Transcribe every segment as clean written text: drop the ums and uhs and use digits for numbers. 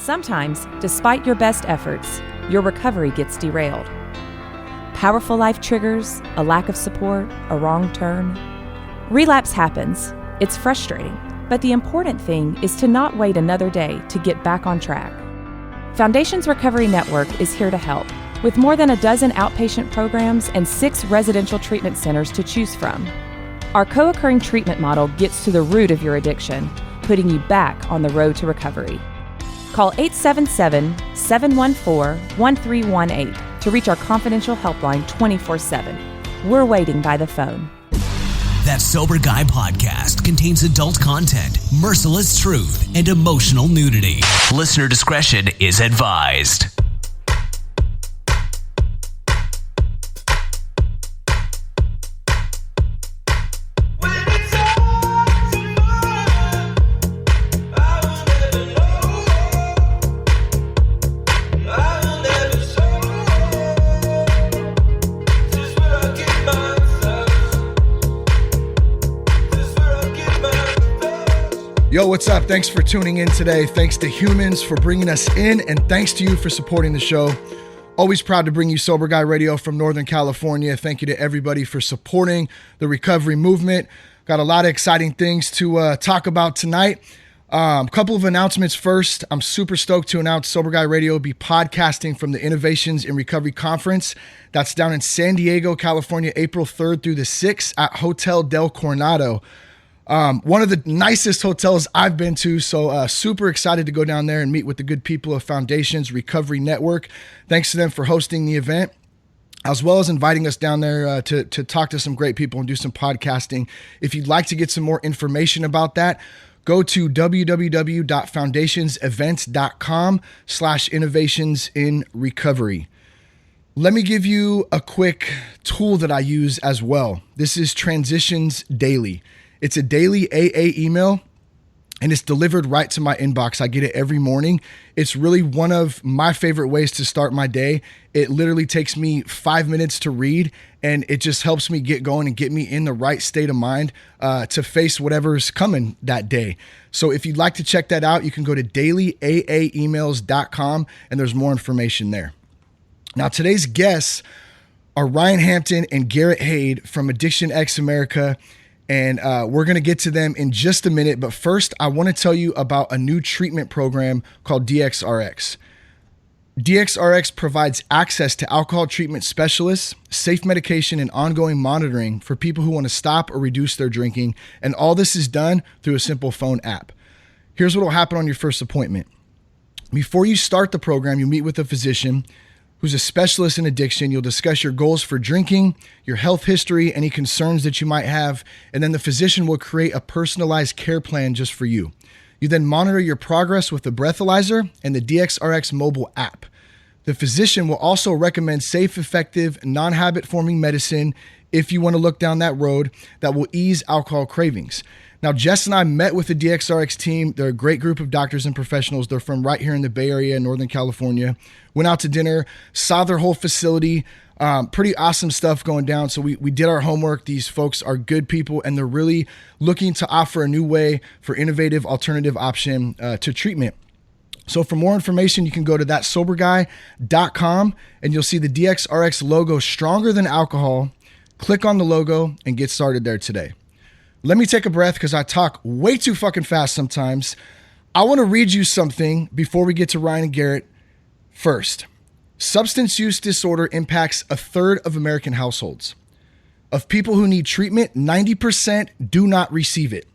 Sometimes, despite your best efforts, your recovery gets derailed. Powerful life triggers, a lack of support, a wrong turn. Relapse happens. It's frustrating, but the important thing is to not wait another day to get back on track. Foundation's Recovery Network is here to help, with more than a dozen outpatient programs and 6 residential treatment centers to choose from. Our co-occurring treatment model gets to the root of your addiction, putting you back on the road to recovery. Call 877-714-1318 to reach our confidential helpline 24/7. We're waiting by the phone. That Sober Guy podcast contains adult content, merciless truth, and emotional nudity. Listener discretion is advised. Yo, what's up? Thanks for tuning in today. Thanks to Humans for bringing us in, and thanks to you for supporting the show. Always proud to bring you Sober Guy Radio from Northern California. Thank you to everybody for supporting the recovery movement. Got a lot of exciting things to talk about tonight. Couple of announcements first. I'm super stoked to announce Sober Guy Radio will be podcasting from the Innovations in Recovery Conference. That's down in San Diego, California, April 3rd through the 6th at Hotel Del Coronado. One of the nicest hotels I've been to, so super excited to go down there and meet with the good people of Foundation's Recovery Network. Thanks to them for hosting the event, as well as inviting us down there to talk to some great people and do some podcasting. If you'd like to get some more information about that, go to www.foundationsevents.com/innovationsinrecovery. Let me give you a quick tool that I use as well. This is Transitions Daily. It's a daily AA email, and it's delivered right to my inbox. I get it every morning. It's really one of my favorite ways to start my day. It literally takes me 5 minutes to read, and it just helps me get going and get me in the right state of mind to face whatever's coming that day. So if you'd like to check that out, you can go to dailyaaemails.com, and there's more information there. Now, today's guests are Ryan Hampton and Garrett Hade from Addiction X America. And we're going to get to them in just a minute. But first, I want to tell you about a new treatment program called DXRX. DXRX provides access to alcohol treatment specialists, safe medication, and ongoing monitoring for people who want to stop or reduce their drinking. And all this is done through a simple phone app. Here's what will happen on your first appointment. Before you start the program, you meet with a physician who's a specialist in addiction. You'll discuss your goals for drinking, your health history, any concerns that you might have, and then the physician will create a personalized care plan just for you. You then monitor your progress with the breathalyzer and the DXRX mobile app. The physician will also recommend safe, effective, non-habit forming medicine if you want to look down that road that will ease alcohol cravings. Now, Jess and I met with the DXRX team. They're a great group of doctors and professionals. They're from right here in the Bay Area, Northern California. Went out to dinner, saw their whole facility. Pretty awesome stuff going down. So we did our homework. These folks are good people, and they're really looking to offer a new way for innovative alternative option to treatment. So for more information, you can go to thatsoberguy.com, and you'll see the DXRX logo, Stronger Than Alcohol. Click on the logo and get started there today. Let me take a breath because I talk way too fucking fast sometimes. I want to read you something before we get to Ryan and Garrett. First, substance use disorder impacts a third of American households. Of people who need treatment, 90% do not receive it.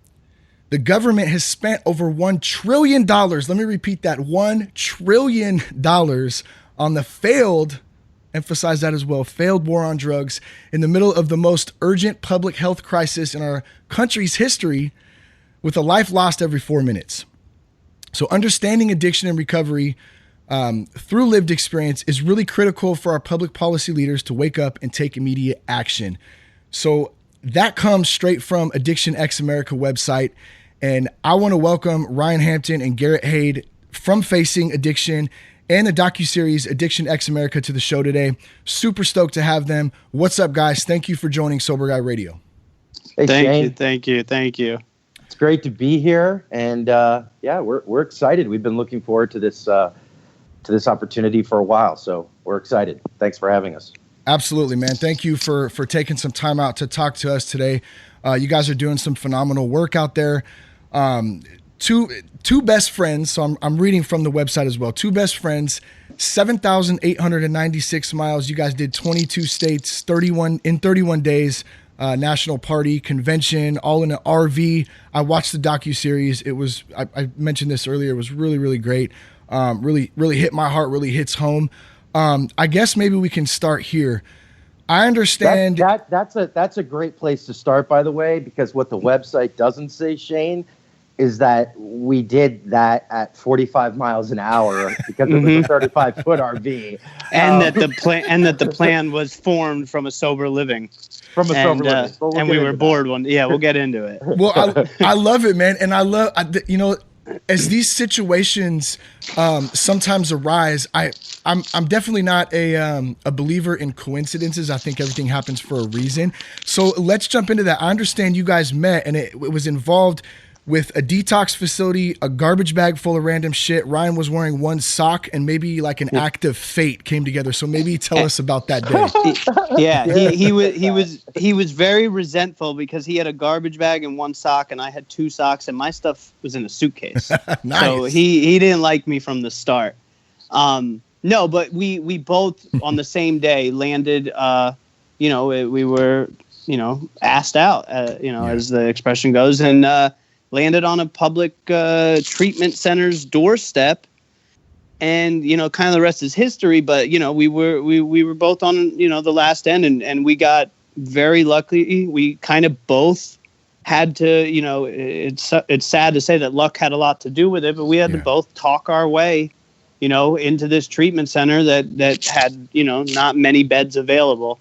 The government has spent over $1 trillion, let me repeat that, $1 trillion on the failed, emphasize that as well, failed war on drugs in the middle of the most urgent public health crisis in our country's history, with a life lost every 4 minutes. So understanding addiction and recovery through lived experience is really critical for our public policy leaders to wake up and take immediate action. So that comes straight from Addiction X America website. And I want to welcome Ryan Hampton and Garrett Hade from Facing Addiction and the docuseries Addiction X America to the show today. Super stoked to have them. What's up, guys? Thank you for joining Sober Guy Radio. Hey, thank you. great to be here, and we're excited. We've been looking forward to this opportunity for a while, so we're excited. Thanks for having us. Absolutely, man. Thank you for taking some time out to talk to us today. You guys are doing some phenomenal work out there. Two best friends. So I'm reading from the website as well. Two best friends, 7,896 miles. You guys did 22 states, 31 days. National party convention, all in an RV. I watched the docuseries. It was, I mentioned this earlier. It was really, really great. Really hit my heart. Really hits home. I guess maybe we can start here. I understand that's a great place to start, by the way, because what the website doesn't say, Shane, is that we did that at 45 miles an hour because it was a 35-foot RV, and that the plan was formed from a sober living. And we were bored one. Yeah, we'll get into it. Well, I love it, man, and I love as these situations sometimes arise. I'm definitely not a believer in coincidences. I think everything happens for a reason. So let's jump into that. I understand you guys met, and it was involved with a detox facility, a garbage bag full of random shit. Ryan was wearing one sock, and maybe like an act of fate came together. So maybe tell us about that day. Yeah, he was very resentful because he had a garbage bag and one sock, and I had two socks, and my stuff was in a suitcase. Nice. So he didn't like me from the start. No, but we both on the same day landed. We were asked out. As the expression goes, and landed on a public treatment center's doorstep, and kind of the rest is history. But we were both on the last end, and we got very lucky. We kind of both had to it's sad to say that luck had a lot to do with it, but we had to both talk our way into this treatment center that had not many beds available.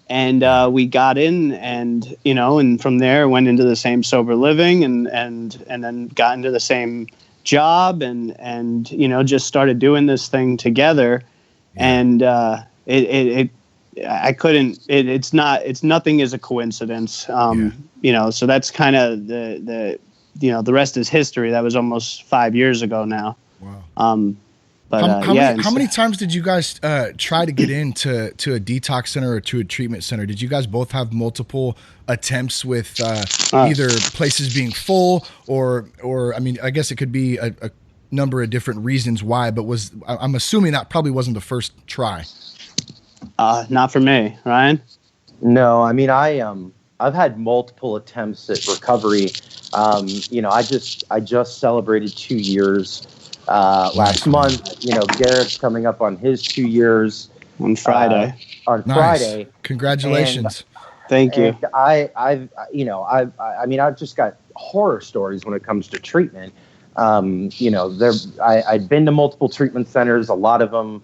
And we got in, and and from there went into the same sober living, and then got into the same job, and just started doing this thing together. And it's nothing is a coincidence. So that's kind of the rest is history. That was almost 5 years ago now. Wow. How many times did you guys try to get into a detox center or to a treatment center? Did you guys both have multiple attempts with either places being full or I mean, I guess it could be a number of different reasons why, but I'm assuming that probably wasn't the first try. Not for me, Ryan. No, I mean, I've had multiple attempts at recovery. I just celebrated 2 years. Last month, Garrett's coming up on his 2 years on Friday. Friday, congratulations! Thank you. I've just got horror stories when it comes to treatment. I'd been to multiple treatment centers. A lot of them,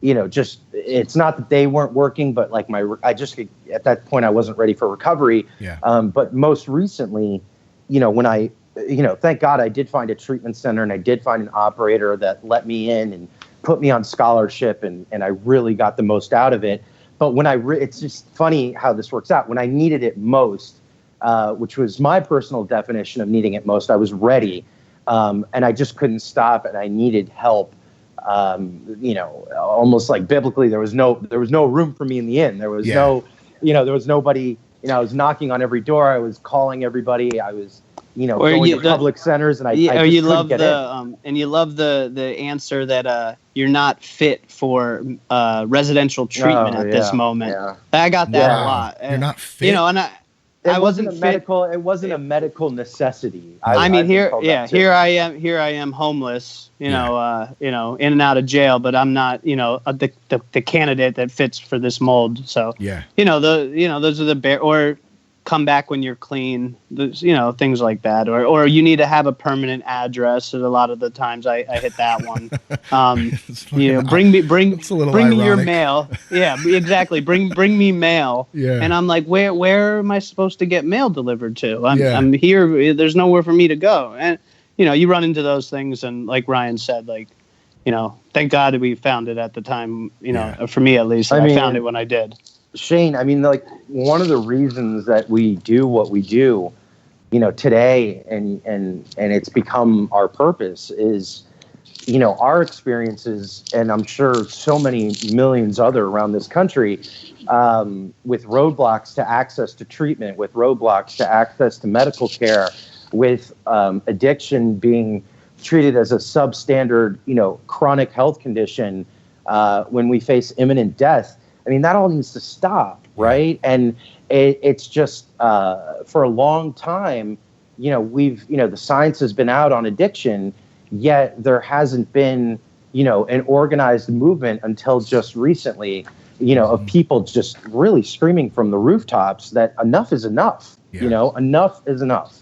it's not that they weren't working, but like at that point I wasn't ready for recovery. Yeah. But most recently, when I. Thank God I did find a treatment center, and I did find an operator that let me in and put me on scholarship, and I really got the most out of it. But when it's just funny how this works out. When I needed it most, which was my personal definition of needing it most, I was ready, and I just couldn't stop, and I needed help. Almost like biblically, there was no room for me in the inn. There was there was nobody. I was knocking on every door. I was calling everybody. I was. Going to public centers, and you love the answer that you're not fit for residential treatment at this moment. Yeah. I got that a lot. You're not fit. And I wasn't fit. It wasn't a medical necessity. Here I am homeless. In and out of jail, but I'm not the candidate that fits for this mold. So those are the or come back when you're clean, things like that, or you need to have a permanent address. And a lot of the times I hit that one. Bring me your mail. Yeah, exactly. Bring me mail. Yeah. And I'm like, where am I supposed to get mail delivered to? I'm here. There's nowhere for me to go. And you run into those things, and like Ryan said, thank God we found it at the time. For me at least, I found it when I did. Shane, one of the reasons that we do what we do today, and it's become our purpose is, our experiences, and I'm sure so many millions other around this country, with roadblocks to access to treatment, with roadblocks to access to medical care, with addiction being treated as a substandard, chronic health condition, when we face imminent death. I mean, that all needs to stop, right? And it's just for a long time, the science has been out on addiction, yet there hasn't been, an organized movement until just recently, of people just really screaming from the rooftops that enough is enough. Enough is enough.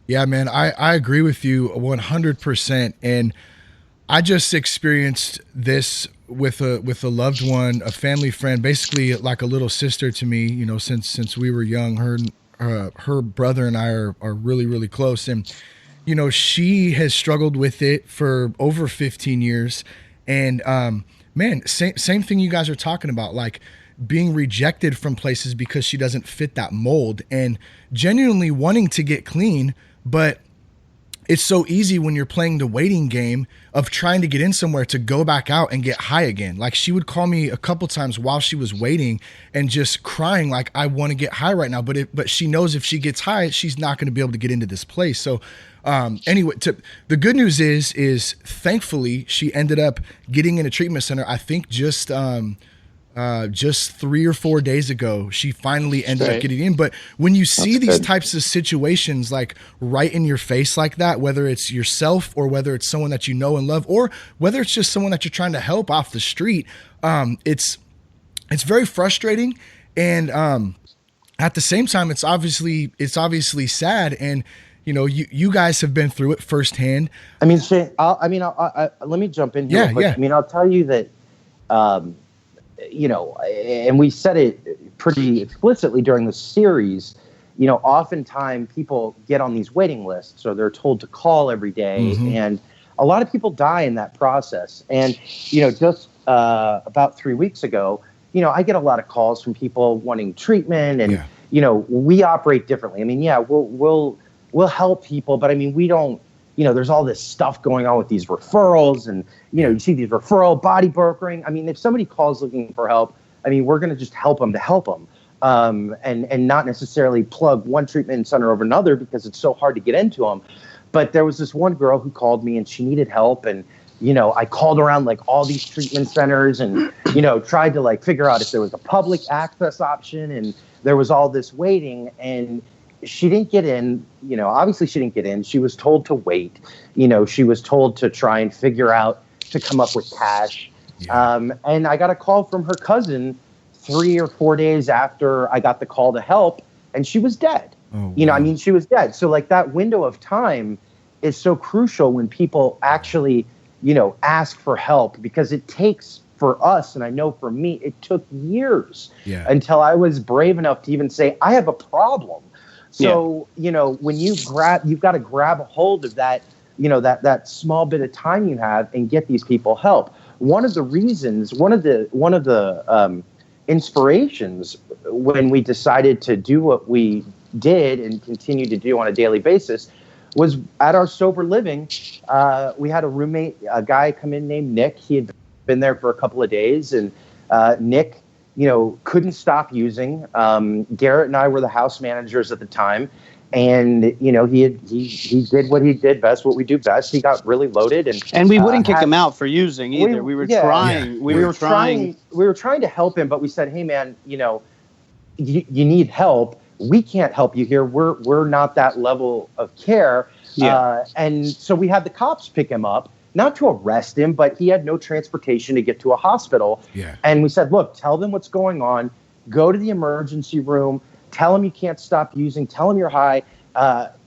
Yeah, man, I agree with you 100%. And I just experienced this with a loved one, a family friend, basically like a little sister to me, since we were young. Her brother and I are really, really close. And, she has struggled with it for over 15 years. And, man, same thing you guys are talking about, like being rejected from places because she doesn't fit that mold, and genuinely wanting to get clean. But it's so easy when you're playing the waiting game of trying to get in somewhere to go back out and get high again. Like, she would call me a couple times while she was waiting and just crying like, I want to get high right now. But she knows if she gets high, she's not going to be able to get into this place. So anyway, the good news is thankfully she ended up getting in a treatment center. I think just 3 or 4 days ago, she finally ended up getting in. But when you see these types of situations like right in your face like that, whether it's yourself or whether it's someone that you know and love, or whether it's just someone that you're trying to help off the street, it's very frustrating. And at the same time, it's obviously sad. And you guys have been through it firsthand. I mean, Shane, let me jump in here. Yeah. I mean, I'll tell you that, and we said it pretty explicitly during the series, oftentimes people get on these waiting lists, or they're told to call every day. Mm-hmm. And a lot of people die in that process. And, just about 3 weeks ago, I get a lot of calls from people wanting treatment, and, we operate differently. I mean, we'll help people, but I mean, we don't, there's all this stuff going on with these referrals, and, you see these referral body brokering. I mean, if somebody calls looking for help, I mean, we're going to just help them to help them, and not necessarily plug one treatment center over another because it's so hard to get into them. But there was this one girl who called me and she needed help. And, I called around like all these treatment centers and, tried to like figure out if there was a public access option, and there was all this waiting, and she didn't get in, obviously she didn't get in. She was told to wait, she was told to try and figure out to come up with cash. Yeah. And I got a call from her cousin 3 or 4 days after I got the call to help, and she was dead. Oh, wow. She was dead. So like that window of time is so crucial when people actually, ask for help, because it takes, for us, and I know for me, it took years until I was brave enough to even say, I have a problem. So, when you've got to grab a hold of that, that small bit of time you have and get these people help. One of the reasons, one of the inspirations when we decided to do what we did and continue to do on a daily basis was at our sober living. We had a roommate, a guy come in named Nick. He had been there for a couple of days, and Nick, couldn't stop using. Garrett and I were the house managers at the time, and he did what he did best, what we do best. He got really loaded, and we wouldn't kick him out for using either. We were trying. We were trying to help him, but we said, hey man, you need help. We can't help you here. We're not that level of care. Yeah. And so we had the cops pick him up, not to arrest him, but he had no transportation to get to a hospital. Yeah. And we said, look, tell them what's going on. Go to the emergency room. Tell them you can't stop using. Tell them you're high.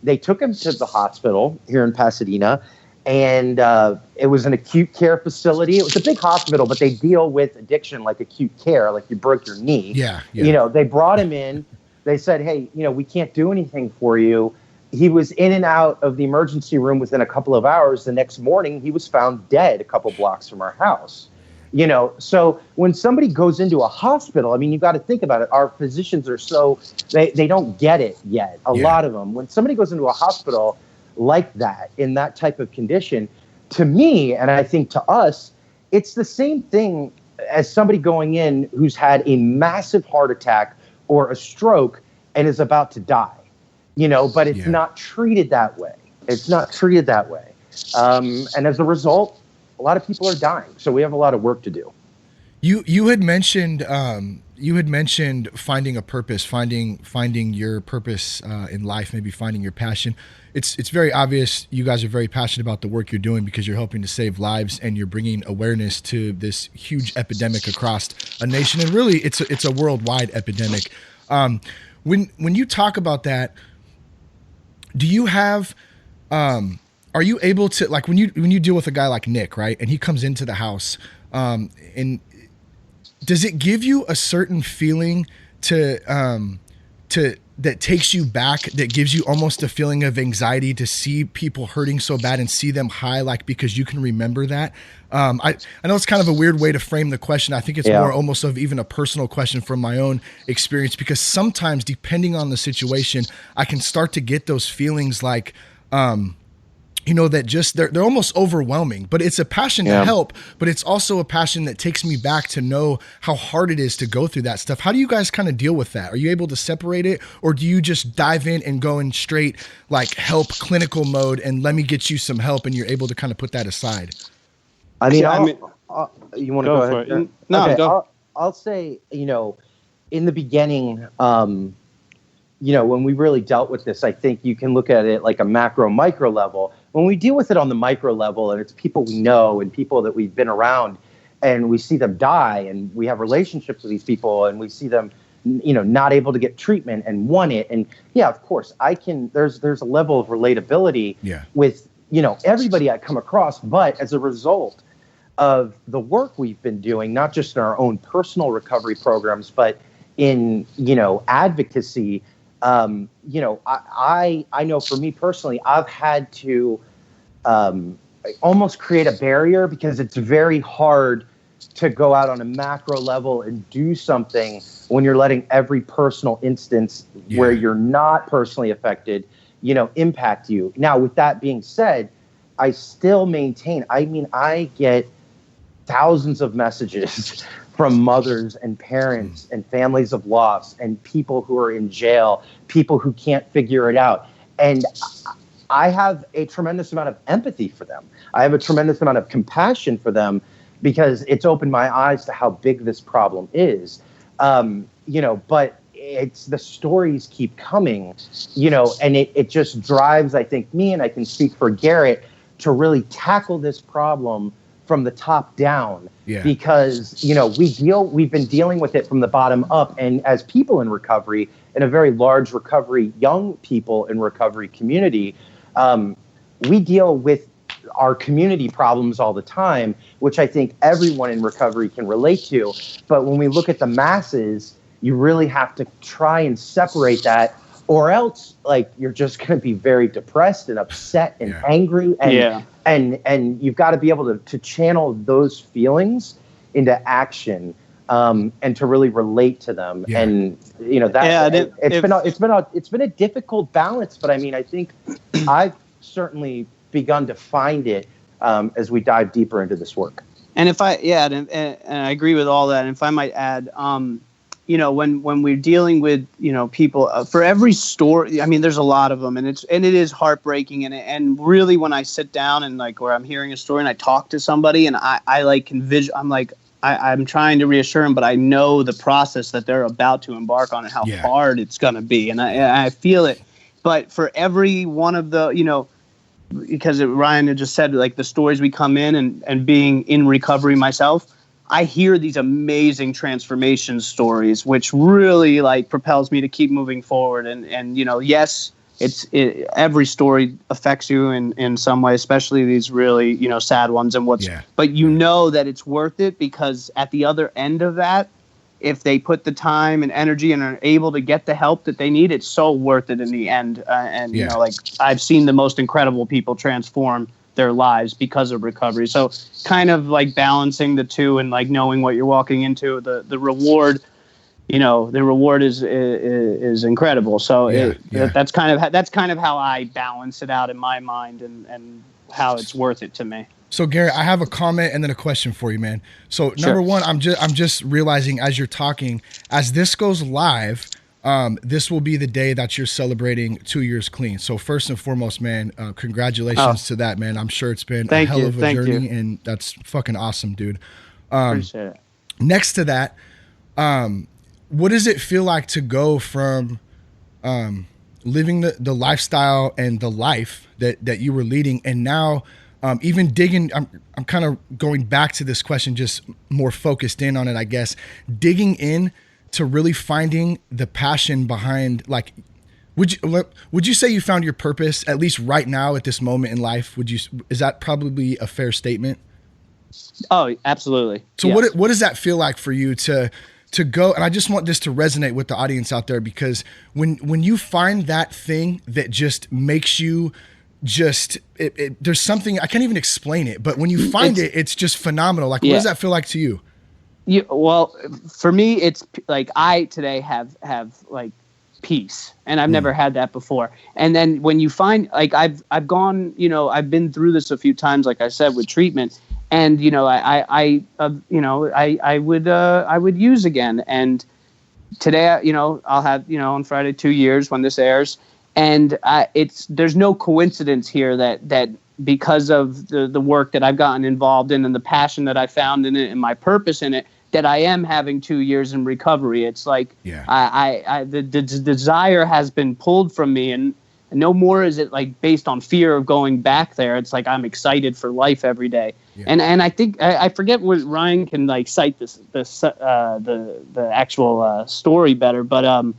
They took him to the hospital here in Pasadena, and it was an acute care facility. It was a big hospital, but they deal with addiction like acute care, like you broke your knee. Yeah. They brought him in. They said, hey, we can't do anything for you. He was in and out of the emergency room within a couple of hours. The next morning, he was found dead a couple blocks from our house. So when somebody goes into a hospital, I mean, you got to think about it. Our physicians are they don't get it yet. A lot of them, when somebody goes into a hospital like that, in that type of condition, to me, and I think to us, it's the same thing as somebody going in who's had a massive heart attack or a stroke and is about to die, but it's not treated that way. It's not treated that way. And as a result, a lot of people are dying. So we have a lot of work to do. You had mentioned finding a purpose, finding your purpose in life, maybe finding your passion. It's very obvious you guys are very passionate about the work you're doing because you're helping to save lives and you're bringing awareness to this huge epidemic across a nation, and really it's a worldwide epidemic. When you talk about that, do you have are you able to, like, when you deal with a guy like Nick, right, and he comes into the house, and does it give you a certain feeling to that takes you back, that gives you almost a feeling of anxiety to see people hurting so bad and see them high, like, because you can remember that? I know it's kind of a weird way to frame the question. I think it's more almost of even a personal question from my own experience, because sometimes, depending on the situation, I can start to get those feelings like, that just they're almost overwhelming, but it's a passion to help, but it's also a passion that takes me back to know how hard it is to go through that stuff. How do you guys kind of deal with that? Are you able to separate it, or do you just dive in and go in straight like help clinical mode and let me get you some help, and you're able to kind of put that aside? I mean, you want to go ahead? For it. No, okay, go. I'll say, in the beginning, when we really dealt with this, I think you can look at it like a macro, micro level. When we deal with it on the micro level, and it's people we know and people that we've been around, and we see them die, and we have relationships with these people, and we see them, not able to get treatment and want it. And of course, there's a level of relatability with, everybody I come across. But as a result of the work we've been doing, not just in our own personal recovery programs, but in, advocacy, I know for me personally, I've had to almost create a barrier, because it's very hard to go out on a macro level and do something when you're letting every personal instance where you're not personally affected, impact you. Now, with that being said, I still maintain, I get thousands of messages from mothers and parents and families of loss and people who are in jail, people who can't figure it out. And I have a tremendous amount of empathy for them. I have a tremendous amount of compassion for them, because it's opened my eyes to how big this problem is. But it's the stories keep coming, and it just drives, I think, me, and I can speak for Garrett, to really tackle this problem from the top down, because, we've been dealing with it from the bottom up. And as people in recovery, in a very large recovery, young people in recovery community, we deal with our community problems all the time, which I think everyone in recovery can relate to. But when we look at the masses, you really have to try and separate that, or else, like, you're just going to be very depressed and upset and angry. And you've got to be able to channel those feelings into action, and to really relate to them. And, it's been a difficult balance, but I think I've certainly begun to find it as we dive deeper into this work. And if and I agree with all that. And if I might add, when we're dealing with, people, for every story, there's a lot of them, and it is heartbreaking. And really, when I sit down and where I'm hearing a story and I talk to somebody, and I can I'm trying to reassure them, but I know the process that they're about to embark on and how hard it's going to be. And I feel it. But for every one of the, because Ryan had just said, the stories we come in, and being in recovery myself, I hear these amazing transformation stories, which really propels me to keep moving forward. And yes, every story affects you in some way, especially these really, sad ones. And but that it's worth it, because at the other end of that, if they put the time and energy and are able to get the help that they need, it's so worth it in the end. I've seen the most incredible people transform their lives because of recovery. So kind of like balancing the two and like knowing what you're walking into, the reward, the reward is incredible. So that's kind of how I balance it out in my mind and how it's worth it to me. So Garrett, I have a comment and then a question for you, man. So number one, I'm just realizing as you're talking, as this goes live, this will be the day that you're celebrating 2 years clean. So first and foremost, man, congratulations to that, man. I'm sure it's been a hell of a journey, and that's fucking awesome, dude. Appreciate it. Next to that, what does it feel like to go from living the lifestyle and the life that you were leading, and now even digging, I'm kind of going back to this question, just more focused in on it, I guess, digging in to really finding the passion behind, like, would you say you found your purpose, at least right now at this moment in life? Is that probably a fair statement? Oh, absolutely. So yes. What does that feel like for you to go? And I just want this to resonate with the audience out there, because when you find that thing that just makes you there's something, I can't even explain it, but when you find it's just phenomenal. Like, what does that feel like to you? Well, for me, it's like I today have like peace, and I've never had that before. And then when you find, like, I've gone, I've been through this a few times, like I said, with treatment, and I would use again. And today, I'll have, on Friday, 2 years when this airs. And there's no coincidence here that because of the work that I've gotten involved in and the passion that I found in it and my purpose in it, that I am having 2 years in recovery. It's like the desire has been pulled from me, and no more is it like based on fear of going back there. It's like I'm excited for life every day. Yeah. And I think I forget what Ryan can like cite the actual story better, but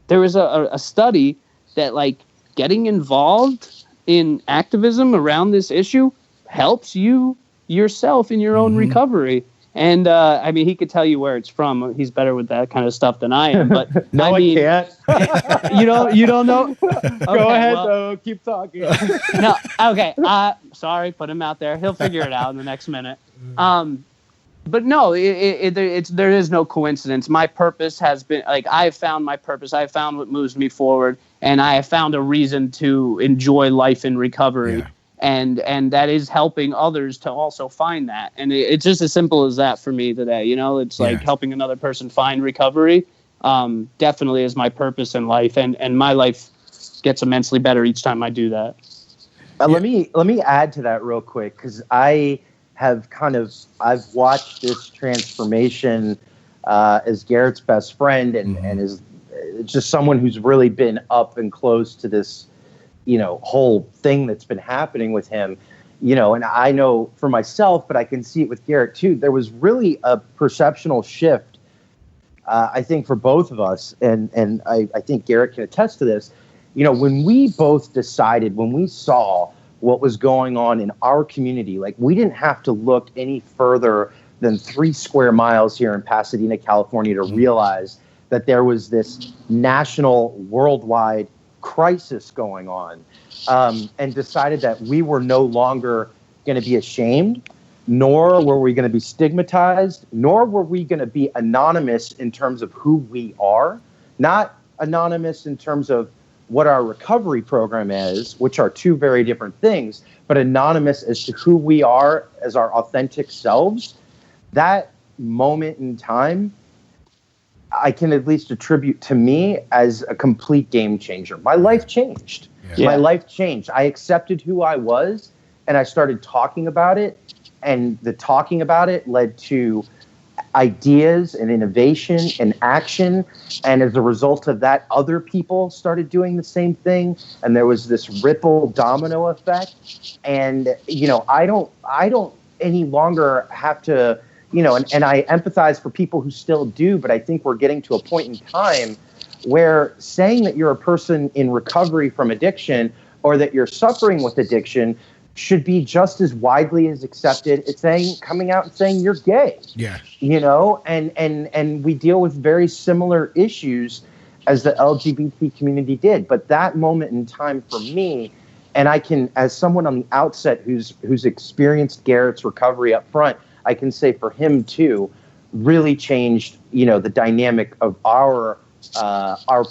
there was a study that like getting involved in activism around this issue helps you yourself in your own recovery. And I mean, he could tell you where it's from. He's better with that kind of stuff than I am. But no, I can't. You don't know. Okay, go ahead, though. Keep talking. No, okay. Sorry, put him out there. He'll figure it out in the next minute. But no, there is no coincidence. My purpose has been, like, I have found my purpose. I have found what moves me forward, and I have found a reason to enjoy life in recovery. Yeah. And that is helping others to also find that. And it's just as simple as that for me today. It's like helping another person find recovery definitely is my purpose in life. And my life gets immensely better each time I do that. Let me add to that real quick, because I've watched this transformation as Garrett's best friend and is just someone who's really been up and close to this, whole thing that's been happening with him, and I know for myself, but I can see it with Garrett too. There was really a perceptual shift, I think, for both of us. And I think Garrett can attest to this. When we both decided, when we saw what was going on in our community, like, we didn't have to look any further than 3 square miles here in Pasadena, California, to realize that there was this national, worldwide crisis going on, and decided that we were no longer going to be ashamed, nor were we going to be stigmatized, nor were we going to be anonymous in terms of who we are, not anonymous in terms of what our recovery program is, which are two very different things, but anonymous as to who we are as our authentic selves. That moment in time, I can at least attribute to me as a complete game changer. My life changed. Yeah. My life changed. I accepted who I was, and I started talking about it. And the talking about it led to ideas and innovation and action. And as a result of that, other people started doing the same thing. And there was this ripple domino effect. And, I don't any longer have to, and I empathize for people who still do, but I think we're getting to a point in time where saying that you're a person in recovery from addiction or that you're suffering with addiction should be just as widely as accepted as coming out and saying you're gay. Yeah. And we deal with very similar issues as the LGBT community did. But that moment in time for me, And I can, as someone on the outset who's experienced Garrett's recovery up front, I can say for him too, really changed, the dynamic of our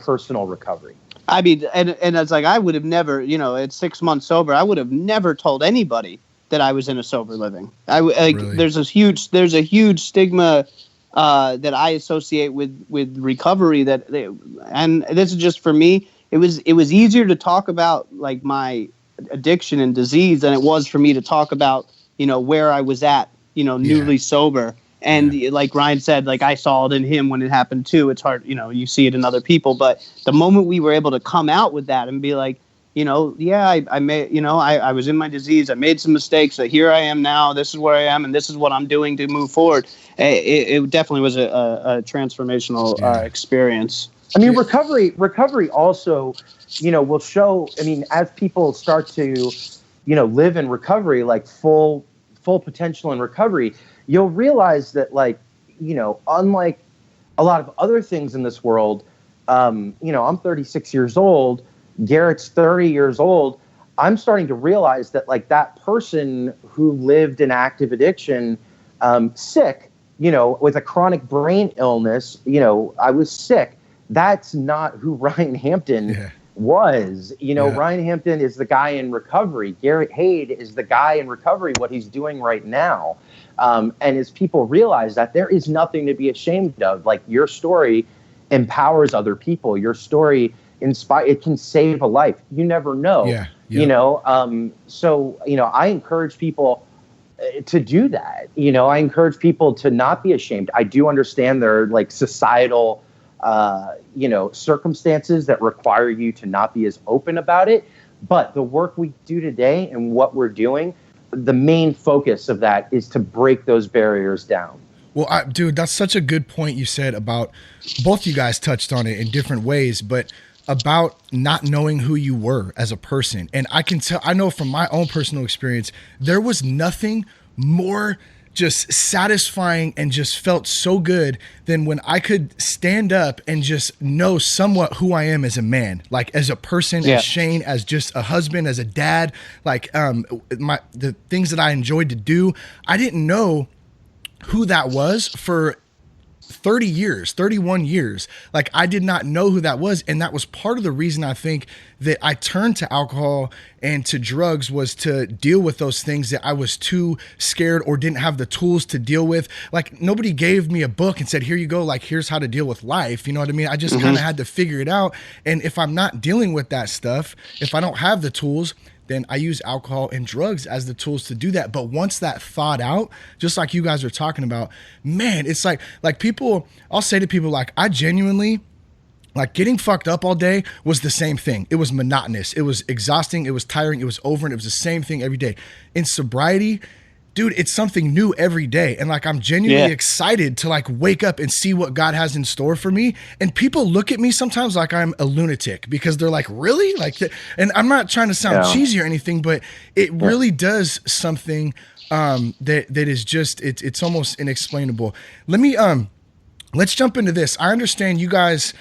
personal recovery. I mean, and it's like, I would have never, at 6 months sober, I would have never told anybody that I was in a sober living. Really? There's a huge stigma that I associate with recovery, and this is just for me. It was easier to talk about like my addiction and disease than it was for me to talk about, where I was at, newly sober. And like Ryan said, like I saw it in him when it happened too. It's hard, you see it in other people, but the moment we were able to come out with that and be like, I made, I was in my disease. I made some mistakes. So here I am now. This is where I am, and this is what I'm doing to move forward. It definitely was a transformational experience. I mean, recovery also, will show. I mean, as people start to, live in recovery, like full potential in recovery, you'll realize that, like, unlike a lot of other things in this world, I'm 36 years old. Garrett's 30 years old. I'm starting to realize that, like, that person who lived in active addiction, sick, with a chronic brain illness, I was sick. That's not who Ryan Hampton was. Ryan Hampton is the guy in recovery. Garrett Hade is the guy in recovery, what he's doing right now. And as people realize that, there is nothing to be ashamed of. Like, your story empowers other people. Your story it can save a life. You never know. So I encourage people to do that. I encourage people to not be ashamed. I do understand there are, like, societal circumstances that require you to not be as open about it, but the work we do today and what we're doing, the main focus of that is to break those barriers down. Well, dude, that's such a good point you said about, both you guys touched on it in different ways, but about not knowing who you were as a person. And I know from my own personal experience, there was nothing more just satisfying and just felt so good than when I could stand up and just know somewhat who I am as a man, like as a person, as Shane, as just a husband, as a dad, like the things that I enjoyed to do. I didn't know who that was for 31 years. Like, I did not know who that was. And that was part of the reason I think that I turned to alcohol and to drugs, was to deal with those things that I was too scared or didn't have the tools to deal with. Like, nobody gave me a book and said, here you go, like, here's how to deal with life. You know what I mean? I just kind of had to figure it out. And if I'm not dealing with that stuff, if I don't have the tools, then I use alcohol and drugs as the tools to do that. But once that thawed out, just like you guys are talking about, man, it's like people, I'll say to people, like, I genuinely, like, getting fucked up all day was the same thing. It was monotonous. It was exhausting. It was tiring. It was over. And it was the same thing every day. In sobriety, dude, it's something new every day. And, like, I'm genuinely excited to, like, wake up and see what God has in store for me. And people look at me sometimes like I'm a lunatic, because they're like, really? Like, and I'm not trying to sound cheesy or anything, but it really does something that is just, it's almost inexplainable. Let's jump into this. I understand you guys,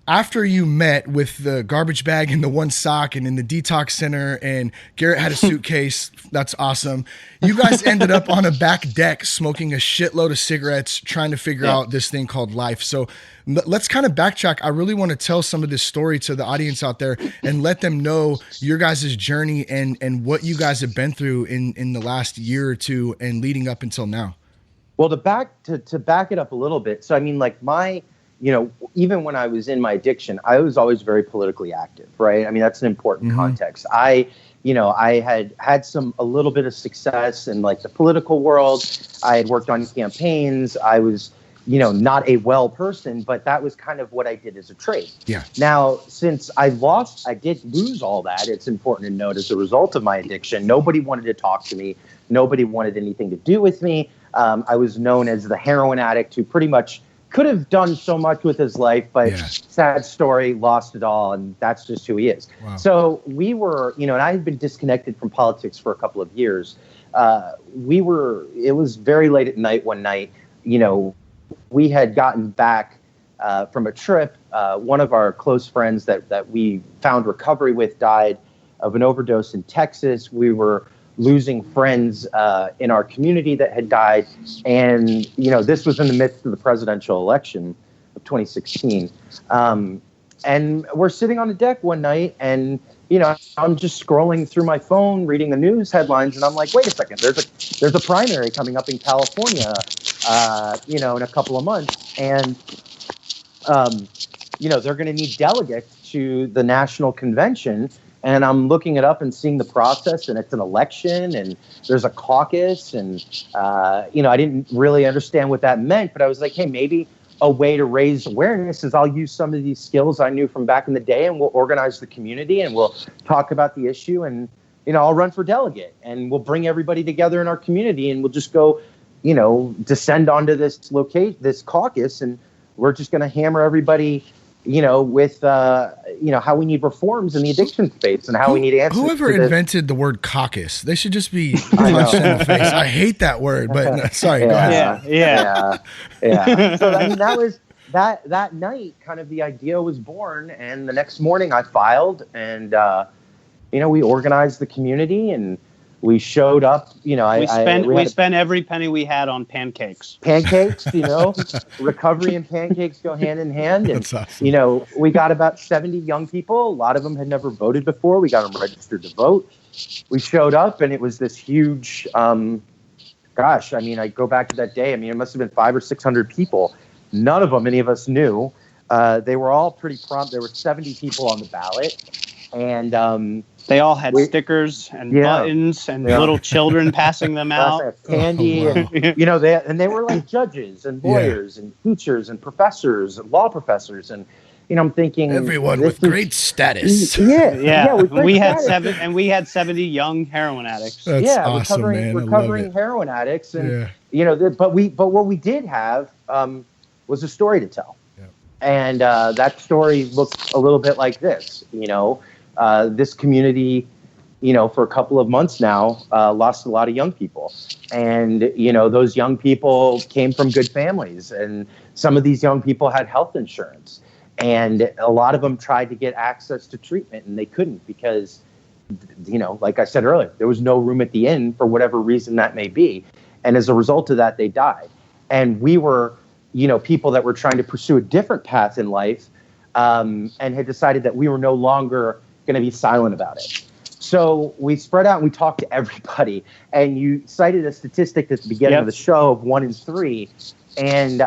after you met with the garbage bag and the one sock and in the detox center, and Garrett had a suitcase, that's awesome. You guys ended up on a back deck smoking a shitload of cigarettes, trying to figure out this thing called life. So let's kind of backtrack. I really want to tell some of this story to the audience out there and let them know your guys' journey and what you guys have been through in the last year or two and leading up until now. Well, to back it up a little bit. So, I mean, like, even when I was in my addiction, I was always very politically active, right? I mean, that's an important context. I had a little bit of success in, like, the political world. I had worked on campaigns. I was, not a well person, but that was kind of what I did as a trade. Yeah. Now, since I did lose all that, it's important to note, as a result of my addiction, nobody wanted to talk to me. Nobody wanted anything to do with me. I was known as the heroin addict who pretty much could have done so much with his life, but sad story, lost it all, and that's just who he is. Wow. So we were, and I had been disconnected from politics for a couple of years. It was very late at night one night, we had gotten back from a trip. One of our close friends that we found recovery with died. of an overdose in Texas. We were losing friends in our community that had died. And, this was in the midst of the presidential election of 2016. And we're sitting on the deck one night and, I'm just scrolling through my phone, reading the news headlines, and I'm like, wait a second, there's a primary coming up in California, in a couple of months. And, they're going to need delegates to the national convention. And I'm looking it up and seeing the process, and it's an election, and there's a caucus, and, I didn't really understand what that meant, but I was like, hey, maybe a way to raise awareness is I'll use some of these skills I knew from back in the day, and we'll organize the community, and we'll talk about the issue, and, I'll run for delegate, and we'll bring everybody together in our community, and we'll just go, descend onto this caucus, and we're just going to hammer everybody, with, how we need reforms in the addiction space and how we need answers. Whoever invented the word caucus, they should just be punched in the face. I hate that word, but sorry. Go ahead. Yeah. So, that night, kind of the idea was born. And the next morning I filed and, we organized the community and we showed up, we spent every penny we had on pancakes. Recovery and pancakes go hand in hand. And, That's awesome. We got about 70 young people. A lot of them had never voted before. We got them registered to vote. We showed up and it was this huge, I go back to that day. It must have been 500 or 600 people. None of them, any of us knew. They were all pretty prompt. There were 70 people on the ballot. And, they all had stickers and buttons and little children passing them out. Candy. Oh, wow. And they were like judges and lawyers and teachers and professors and law professors. And, I'm thinking everyone with great status. Yeah. We had status. we had 70 young heroin addicts. That's awesome, recovering heroin addicts. And, but what we did have was a story to tell. Yeah. And that story looked a little bit like this, this community, for a couple of months now, lost a lot of young people. And, those young people came from good families. And some of these young people had health insurance. And a lot of them tried to get access to treatment and they couldn't because, like I said earlier, there was no room at the inn for whatever reason that may be. And as a result of that, they died. And we were, people that were trying to pursue a different path in life and had decided that we were no longer going to be silent about it. So we spread out and we talked to everybody. And you cited a statistic at the beginning of the show of 1 in 3. And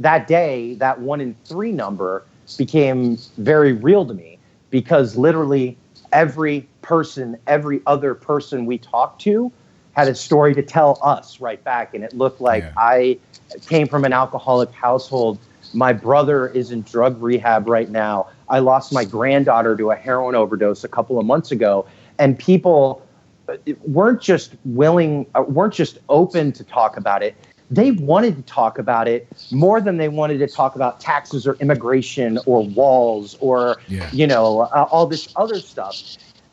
that day, that 1 in 3 number became very real to me because literally every other person we talked to had a story to tell us right back. And it looked like I came from an alcoholic household. My brother is in drug rehab right now. I lost my granddaughter to a heroin overdose a couple of months ago. And people weren't just open to talk about it. They wanted to talk about it more than they wanted to talk about taxes or immigration or walls or, all this other stuff.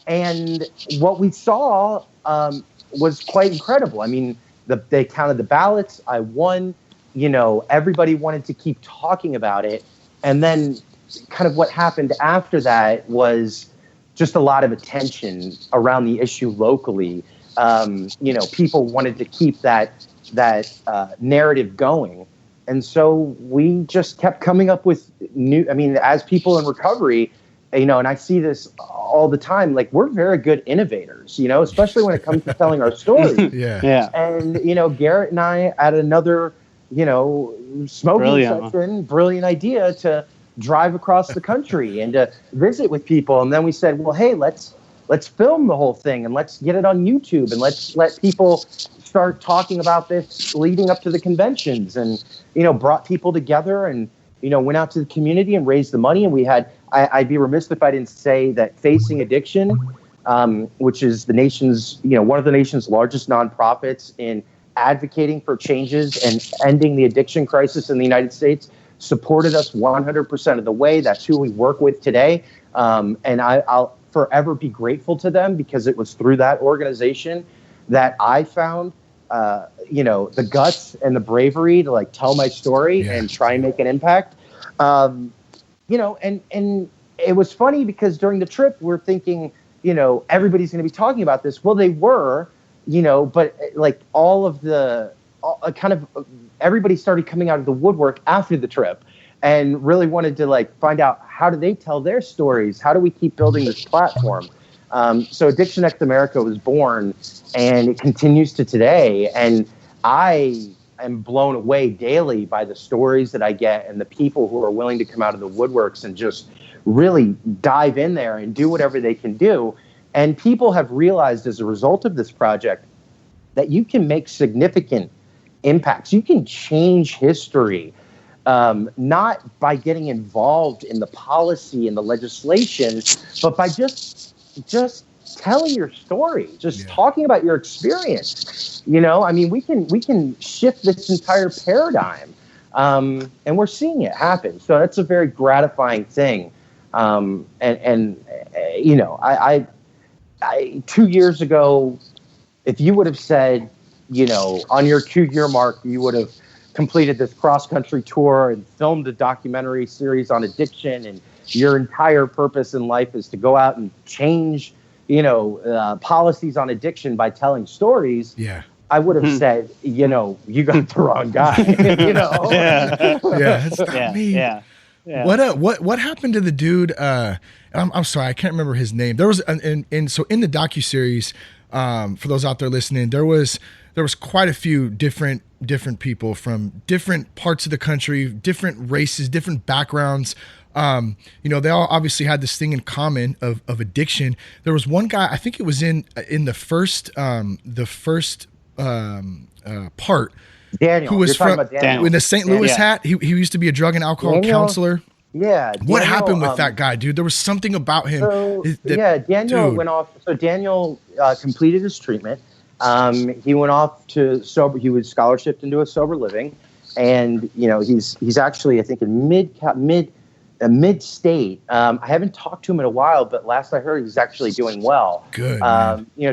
And what we saw was quite incredible. They counted the ballots. I won. Everybody wanted to keep talking about it. And then kind of what happened after that was just a lot of attention around the issue locally. People wanted to keep that narrative going. And so we just kept coming up with as people in recovery, and I see this all the time, like we're very good innovators, especially when it comes to telling our stories. And, Garrett and I had another, smoking session, brilliant idea to drive across the country and to visit with people. And then we said, well, hey, let's film the whole thing and let's get it on YouTube and let's let people start talking about this leading up to the conventions and, brought people together and, went out to the community and raised the money. And we had, I'd be remiss if I didn't say that Facing Addiction, which is the nation's, one of the nation's largest nonprofits in advocating for changes and ending the addiction crisis in the United States, supported us 100% of the way. That's who we work with today. And I'll forever be grateful to them because it was through that organization that I found, the guts and the bravery to tell my story and try and make an impact. And it was funny because during the trip we're thinking, everybody's going to be talking about this. Well, they were, but like everybody started coming out of the woodwork after the trip and really wanted to like find out, how do they tell their stories? How do we keep building this platform? So Addiction X America was born, and it continues to today. And I am blown away daily by the stories that I get and the people who are willing to come out of the woodworks and just really dive in there and do whatever they can do. And people have realized as a result of this project that you can make significant impacts. You can change history, not by getting involved in the policy and the legislation, but by just telling your story, just talking about your experience. I mean, we can shift this entire paradigm, and we're seeing it happen. So that's a very gratifying thing. I 2 years ago, if you would have said, on your 2-year mark, you would have completed this cross-country tour and filmed a documentary series on addiction, and your entire purpose in life is to go out and change, policies on addiction by telling stories. Yeah. I would have said, you got the wrong guy. It's not me. Yeah. What happened to the dude? I'm sorry, I can't remember his name. There was so in the docuseries, for those out there listening, there was quite a few different people from different parts of the country, different races, different backgrounds. They all obviously had this thing in common of addiction. There was one guy, I think it was in the first part, Daniel, who was from in the St. Louis hat. He used to be a drug and alcohol counselor. Yeah. What happened with that guy, dude? There was something about him. Daniel went off. So Daniel completed his treatment. He went off to sober. He was scholarshiped into a sober living, and he's actually, I think, in mid-state. I haven't talked to him in a while, but last I heard, he's actually doing well. Good.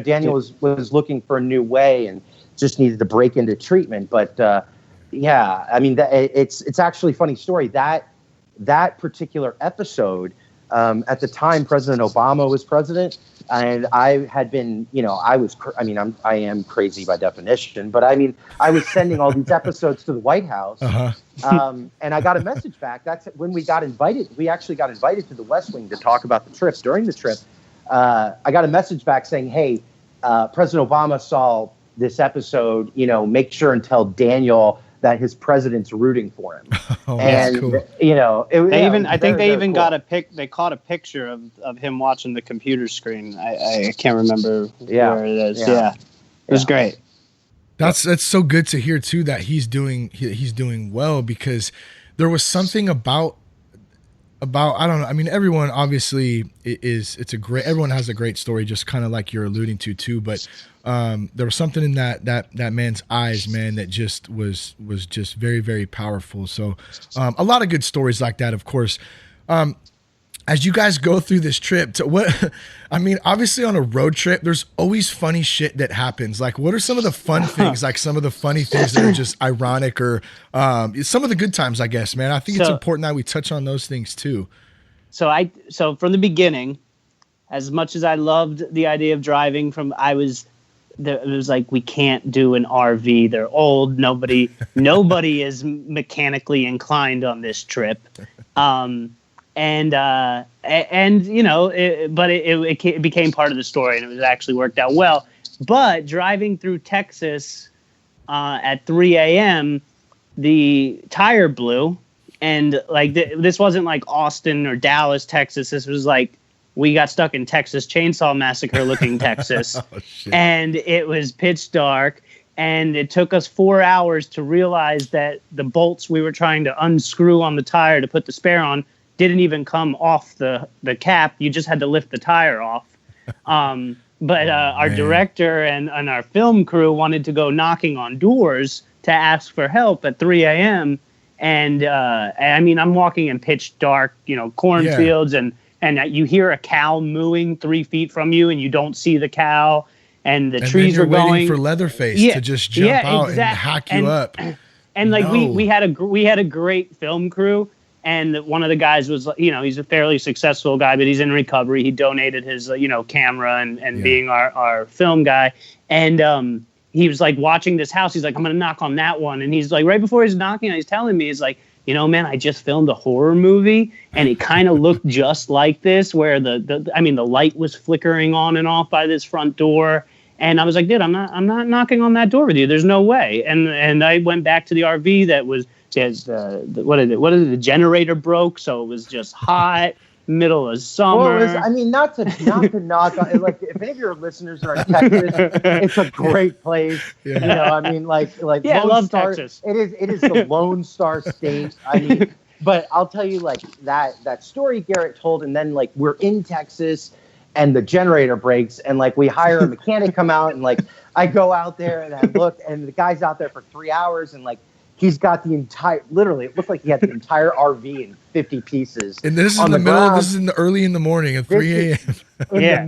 Daniel was looking for a new way and just needed to break into treatment. But I mean, it's actually a funny story. That particular episode, at the time, President Obama was president, and I had been, I am crazy by definition, but I mean, I was sending all these episodes to the White House, and I got a message back. That's when we got invited. We actually got invited to the West Wing to talk about the trip. During the trip, I got a message back saying, "Hey, President Obama saw this episode. Make sure and tell Daniel that his president's rooting for him." And cool. They caught a picture of him watching the computer screen. I can't remember where it is. It was great. That's so good to hear too, that he's doing well, because there was something about I don't know. I mean, everyone obviously everyone has a great story, just kind of like you're alluding to too. But there was something in that man's eyes, man, that just was just very, very powerful. So a lot of good stories like that, of course. As you guys go through this trip, obviously on a road trip, there's always funny shit that happens. Like, what are some of the fun things, like some of the funny things that are just ironic, or some of the good times, I guess, man? I think it's important that we touch on those things too. So from the beginning, as much as I loved the idea of driving it was like, we can't do an RV. They're old. Nobody is mechanically inclined on this trip. It became part of the story, and it was actually worked out well. But driving through Texas at 3 a.m., the tire blew, and like this wasn't like Austin or Dallas, Texas. This was like, we got stuck in Texas Chainsaw Massacre looking Texas. And it was pitch dark, and it took us 4 hours to realize that the bolts we were trying to unscrew on the tire to put the spare on didn't even come off the cap. You just had to lift the tire off. But our director and our film crew wanted to go knocking on doors to ask for help at 3 a.m. And I'm walking in pitch dark, cornfields, and you hear a cow mooing 3 feet from you, and you don't see the cow, and the trees are going. Waiting for Leatherface to just jump out and hack you up. And we had a great film crew. And one of the guys was, he's a fairly successful guy, but he's in recovery. He donated his, camera and being our film guy. And he was like watching this house. He's like, I'm going to knock on that one. And he's like, right before he's knocking, he's telling me, he's like, man, I just filmed a horror movie and it kind of looked just like this, where the light was flickering on and off by this front door. And I was like, dude, I'm not knocking on that door with you. There's no way. And I went back to the RV that was, what is it? The generator broke, so it was just hot, middle of summer. Well, not to knock on, like, if any of your listeners are in Texas, it's a great place. Yeah. I love Texas. It is the Lone Star State. But I'll tell you, like, that story Garrett told, and then, like, we're in Texas and the generator breaks, and, like, we hire a mechanic come out, and, like, I go out there and I look, and the guy's out there for 3 hours, and, like, he's got the literally, it looked like he had the entire RV in 50 pieces. And this is in the middle, this is early in the morning at 3 a.m. In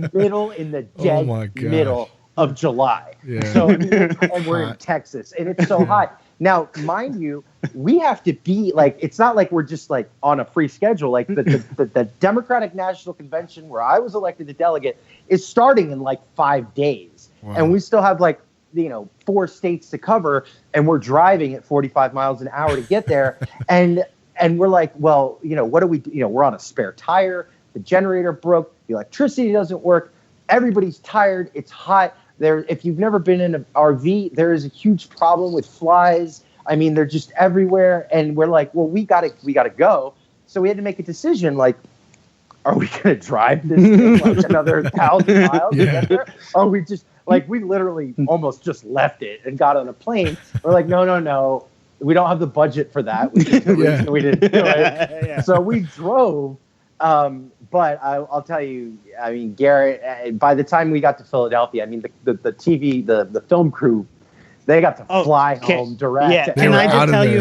the dead middle of July. Yeah. So, and we're in Texas, and it's so hot. Now, mind you, we have to be, like, it's not like we're just, like, on a free schedule. Like, the Democratic National Convention, where I was elected a delegate, is starting in, like, 5 days. Wow. And we still have, like, 4 states to cover, and we're driving at 45 miles an hour to get there. and we're like, well, what do we do? We're on a spare tire. The generator broke. The electricity doesn't work. Everybody's tired. It's hot. If you've never been in an RV, there is a huge problem with flies. They're just everywhere. And we're like, well, we gotta go. So we had to make a decision, like, are we going to drive this thing like another 1,000 miles to get there? Or are we just, like, we literally almost just left it and got on a plane. We're like, no. We don't have the budget for that. We didn't do it. Yeah. So we drove. But I'll tell you, Garrett, by the time we got to Philadelphia, the TV, the film crew, they got to fly home direct. Yeah, can I just tell you?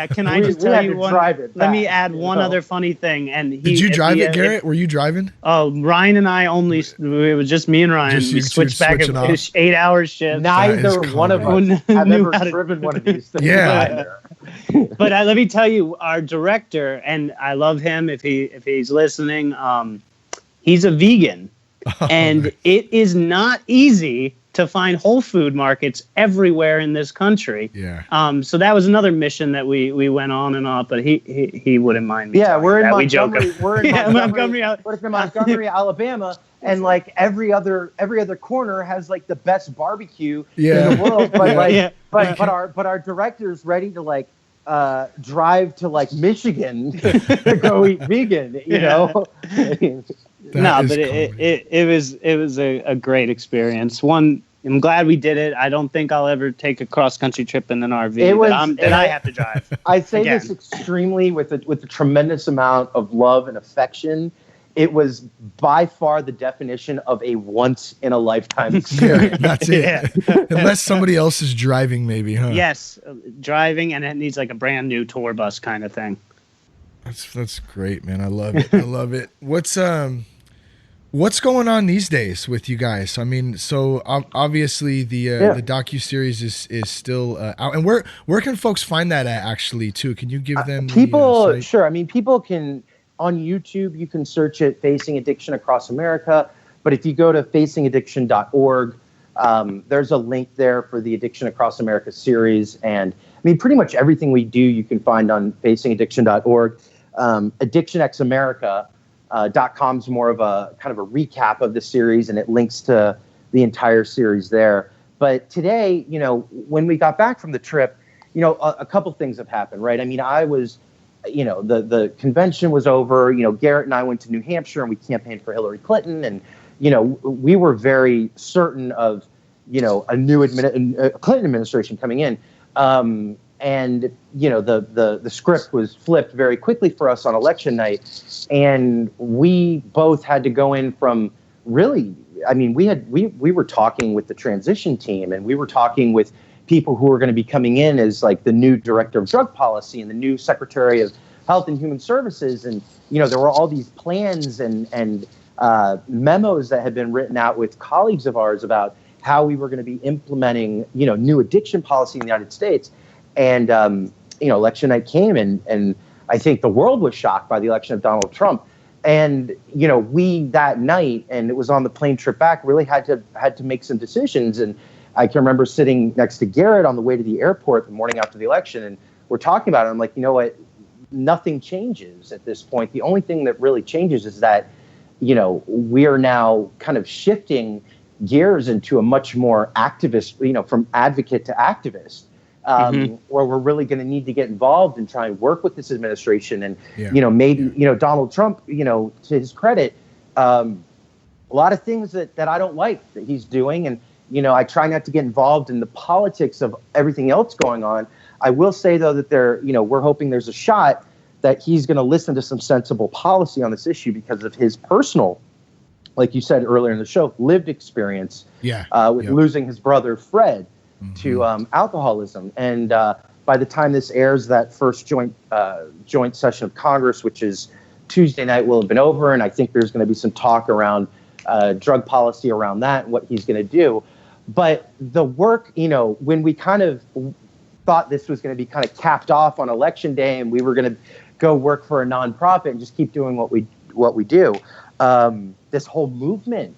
Can I just tell you one? Let me add one other funny thing. And did you drive it, Garrett? Were you driving? Oh, Ryan and I only. It was just me and Ryan. We switched back at 8-hour shift. Neither one of us have ever driven one of these things. Yeah. But let me tell you, our director, and I love him if he's listening. He's a vegan, and it is not easy to find whole food markets everywhere in this country. Yeah. So that was another mission that we went on and off, but he wouldn't mind me. Yeah, we're in Montgomery. We're in Montgomery, Alabama, and, like, every other corner has, like, the best barbecue in the world. But but our director's ready to, like, drive to, like, Michigan to go eat vegan. Know. It was a great experience. I'm glad we did it. I don't think I'll ever take a cross country trip in an RV. I have to drive. I say this extremely with a tremendous amount of love and affection. It was by far the definition of a once in a lifetime experience. That's it. Yeah. Unless somebody else is driving, maybe, huh? Yes, driving, and it needs like a brand new tour bus kind of thing. That's great, man. I love it. I love it. What's going on these days with you guys? So obviously the docuseries is still out, and where can folks find that at, actually, too? Can you give them people? Sure. People can, on YouTube, you can search it, Facing Addiction Across America. But if you go to facingaddiction.org, there's a link there for the Addiction Across America series, and pretty much everything we do you can find on facingaddiction.org. AddictionXAmerica.com is more of a kind of a recap of the series, and it links to the entire series there. But today, when we got back from the trip, a couple things have happened, right? I was, the convention was over. Garrett and I went to New Hampshire and we campaigned for Hillary Clinton, and we were very certain of a new Clinton administration coming in. And the script was flipped very quickly for us on election night, and we both had to go in from really. We were talking with the transition team, and we were talking with people who were going to be coming in as, like, the new director of drug policy and the new secretary of Health and Human Services, and there were all these plans and memos that had been written out with colleagues of ours about how we were going to be implementing new addiction policy in the United States. And election night came, and I think the world was shocked by the election of Donald Trump. And, we that night, and it was on the plane trip back, really had to make some decisions. And I can remember sitting next to Garrett on the way to the airport the morning after the election, and we're talking about it. I'm like, you know what? Nothing changes at this point. The only thing that really changes is that, we are now kind of shifting gears into a much more activist, from advocate to activist, where we're really going to need to get involved and try and work with this administration. And, maybe, Donald Trump, to his credit, a lot of things that I don't like that he's doing. And, I try not to get involved in the politics of everything else going on. I will say, though, that we're hoping there's a shot that he's going to listen to some sensible policy on this issue because of his personal, like you said earlier in the show, lived experience with losing his brother, Fred, to alcoholism. And by the time this airs, that first joint session of Congress, which is Tuesday night, will have been over. And I think there's going to be some talk around drug policy around that and what he's going to do. But the work, when we kind of thought this was going to be kind of capped off on election day and we were going to go work for a nonprofit and just keep doing what we do, this whole movement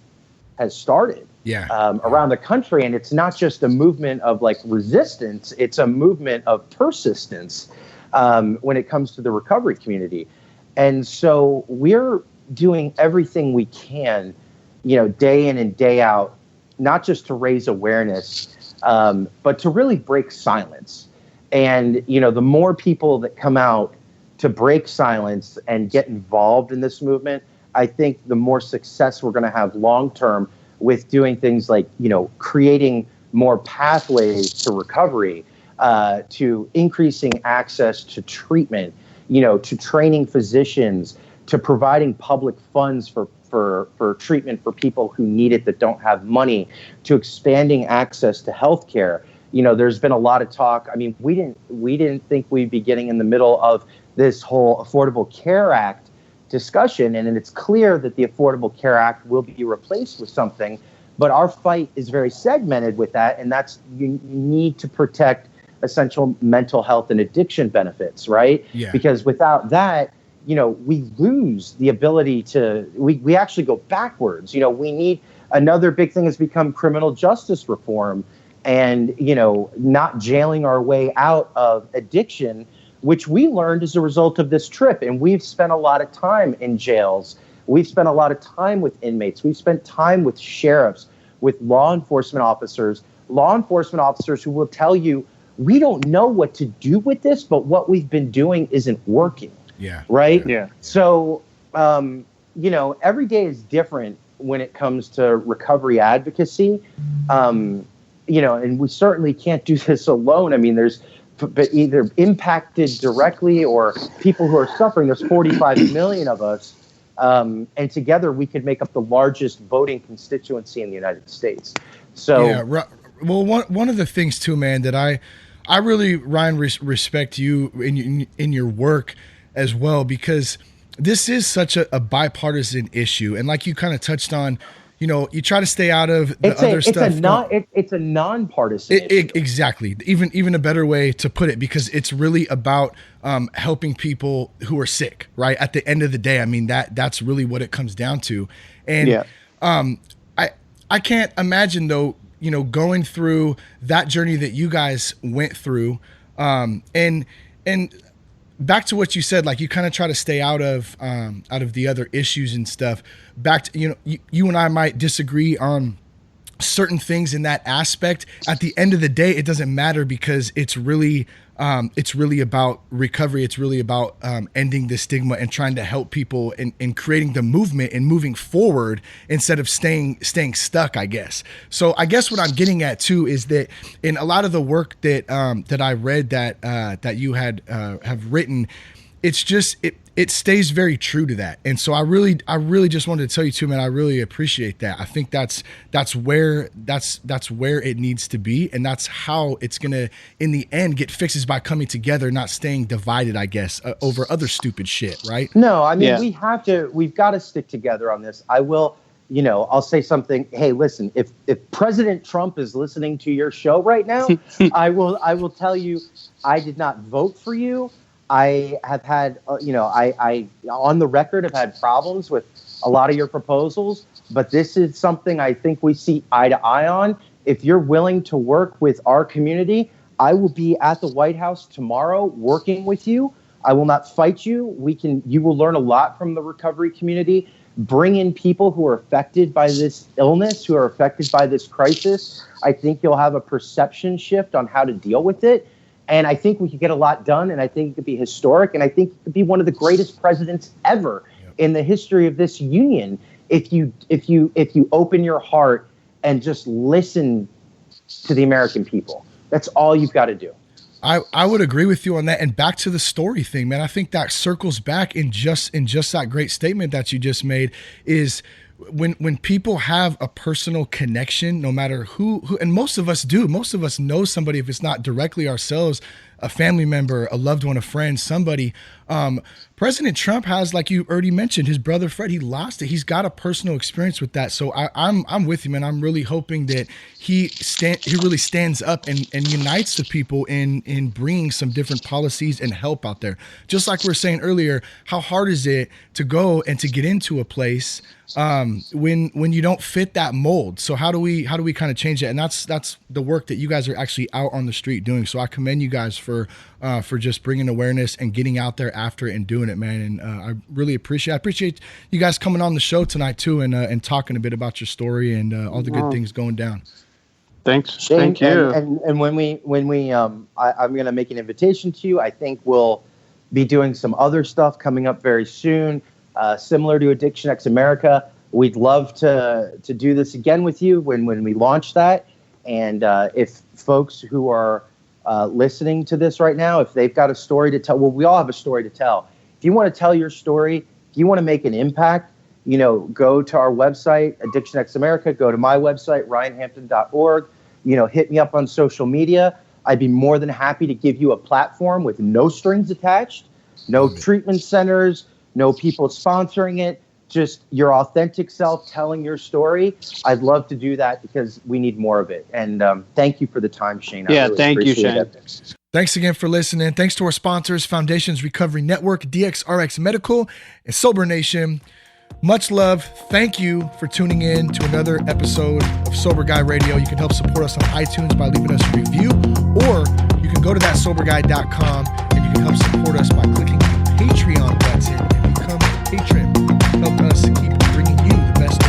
has started around the country. And it's not just a movement of like resistance, it's a movement of persistence when it comes to the recovery community. And so we're doing everything we can, day in and day out, not just to raise awareness, but to really break silence. And, the more people that come out to break silence and get involved in this movement, I think the more success we're going to have long-term with doing things like, creating more pathways to recovery, to increasing access to treatment, to training physicians, to providing public funds for treatment for people who need it that don't have money, to expanding access to healthcare. There's been a lot of talk. I mean, we didn't think we'd be getting in the middle of this whole Affordable Care Act discussion, and it's clear that the Affordable Care Act will be replaced with something, but our fight is very segmented with that, and that's you need to protect essential mental health and addiction benefits, right? Yeah. Because without that, we lose the ability to, we actually go backwards. We need, another big thing has become criminal justice reform and, not jailing our way out of addiction, which we learned as a result of this trip. And we've spent a lot of time in jails. We've spent a lot of time with inmates. We've spent time with sheriffs, with law enforcement officers who will tell you, we don't know what to do with this, but what we've been doing isn't working. Yeah. Right? Yeah. So, every day is different when it comes to recovery advocacy. And we certainly can't do this alone. I mean, there's either impacted directly or people who are suffering. There's 45 million of us. And together we could make up the largest voting constituency in the United States. So, yeah, well, one of the things too, man, that I really, Ryan, respect you in your work as well, because this is such a bipartisan issue. And like you kind of touched on, you try to stay out of the other stuff. It's a nonpartisan issue. Exactly. Even a better way to put it, because it's really about helping people who are sick, right? At the end of the day, I mean, that's really what it comes down to. And I can't imagine, though, going through that journey that you guys went through, and back to what you said, like you kind of try to stay out of the other issues and stuff. Back to, you and I might disagree on certain things in that aspect. At the end of the day, it doesn't matter, because it's really about recovery. It's really about ending the stigma and trying to help people and creating the movement and moving forward instead of staying stuck, I guess. So I guess what I'm getting at too is that in a lot of the work that I read that you have written, it's just it stays very true to that. And so I really just wanted to tell you too, man, I really appreciate that. I think that's where it needs to be, and that's how it's gonna in the end get fixed, is by coming together, not staying divided, I guess, over other stupid shit, right? No, I mean, we've got to stick together on this. I'll say something. Hey, listen, if President Trump is listening to your show right now, I will tell you, I did not vote for you. I have had, I on the record have had problems with a lot of your proposals, but this is something I think we see eye to eye on. If you're willing to work with our community, I will be at the White House tomorrow working with you. I will not fight you. You will learn a lot from the recovery community. Bring in people who are affected by this illness, who are affected by this crisis. I think you'll have a perception shift on how to deal with it. And I think we could get a lot done, and I think it could be historic, and I think it could be one of the greatest presidents ever in the history of this union if you open your heart and just listen to the American people. That's all you've got to do. I would agree with you on that. And back to the story thing, man, I think that circles back in just that great statement that you just made is when people have a personal connection, no matter who, and most of us know somebody, if it's not directly ourselves, a family member, a loved one, a friend, somebody. President Trump has, like you already mentioned, his brother Fred, he lost it. He's got a personal experience with that. So I'm with him, and I'm really hoping that he really stands up and unites the people in bringing some different policies and help out there. Just like we were saying earlier, how hard is it to go and to get into a place when you don't fit that mold? So how do we kind of change that? And that's the work that you guys are actually out on the street doing. So I commend you guys for just bringing awareness and getting out there after it and doing it, man. And I really appreciate you guys coming on the show tonight too, and talking a bit about your story and all the good things going down. Thanks. Shane, thank you. And when we I'm going to make an invitation to you. I think we'll be doing some other stuff coming up very soon, similar to Addiction X America. We'd love to do this again with you when we launch that. And if folks who are listening to this right now, if they've got a story to tell, well, we all have a story to tell. If you want to tell your story, if you want to make an impact, go to our website, Addiction X America, go to my website, ryanhampton.org, hit me up on social media. I'd be more than happy to give you a platform with no strings attached, no treatment centers, no people sponsoring it, just your authentic self telling your story. I'd love to do that because we need more of it. And thank you for the time, Shane. Yeah, really thank you, Shane. Thanks again for listening. Thanks to our sponsors, Foundations Recovery Network, DXRX Medical, and Sober Nation. Much love. Thank you for tuning in to another episode of Sober Guy Radio. You can help support us on iTunes by leaving us a review, or you can go to thatsoberguy.com and you can help support us by clicking the Patreon button and become a patron. Help us keep bringing you the best